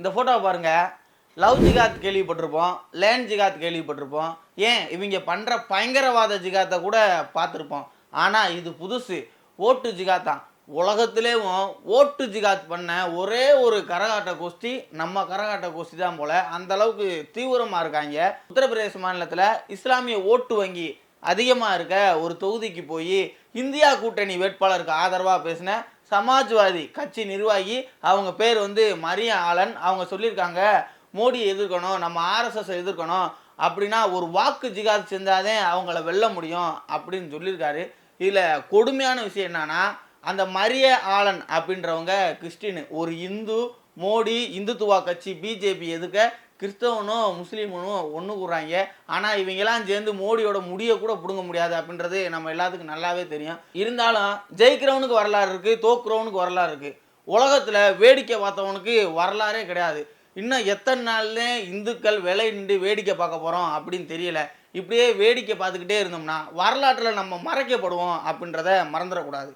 இந்த ஃபோட்டோவை பாருங்க. லவ் ஜிகாத் கேள்விப்பட்டிருப்போம், லேண்ட் ஜிகாத் கேள்விப்பட்டிருப்போம், ஏன் இவங்க பண்ணுற பயங்கரவாத ஜிகாத்தை கூட பார்த்துருப்போம். ஆனால் இது புதுசு, ஓட்டு ஜிகாத் தான். உலகத்திலேயும் ஓட்டு ஜிகாத் பண்ண ஒரே ஒரு கரகாட்ட கோஷ்டி நம்ம கரகாட்ட கோஷ்டி தான் போல. அந்த அளவுக்கு தீவிரமாக இருக்காங்க. உத்தரப்பிரதேச மாநிலத்தில் இஸ்லாமிய ஓட்டு வங்கி அதிகமாக இருக்க ஒரு தொகுதிக்கு போய் இந்தியா கூட்டணி வேட்பாளருக்கு ஆதரவாக பேசின சமாஜ்வாதி கட்சி நிர்வாகி, அவங்க பேர் வந்து மரியா ஆலன், அவங்க சொல்லியிருக்காங்க மோடியை எதிர்க்கணும், நம்ம ஆர்எஸ்எஸ் எதிர்க்கணும், அப்படின்னா ஒரு வாக்கு ஜிகாத் செஞ்சாதே அவங்கள வெல்ல முடியும் அப்படின்னு சொல்லியிருக்காரு. இதில் கொடுமையான விஷயம் என்னன்னா, அந்த மரிய ஆலன் அப்படின்றவங்க கிறிஸ்டின், ஒரு இந்து, மோடி இந்துத்துவா கட்சி பிஜேபி எதுக்க கிறிஸ்தவனும் முஸ்லீமனும் ஒன்று கூடுறாங்க. ஆனால் இவங்கெல்லாம் சேர்ந்து மோடியோட முடியை கூட பிடுங்க முடியாது அப்படின்றது நம்ம எல்லாத்துக்கும் நல்லாவே தெரியும். இருந்தாலும் ஜெயிக்கிறவனுக்கு வரலாறு இருக்குது, தோக்குறவனுக்கு வரலாறு இருக்குது. உலகத்தில் வேடிக்கை பார்த்தவனுக்கு வரலாறே கிடையாது. இன்னும் எத்தனை நாள்ல இந்துக்கள் விலை நின்று வேடிக்கை பார்க்க போகிறோம் அப்படின்னு தெரியல. இப்படியே வேடிக்கை பார்த்துக்கிட்டே இருந்தோம்னா வரலாற்றில் நம்ம மறைக்கப்படுவோம் அப்படின்றத மறந்துடக்கூடாது.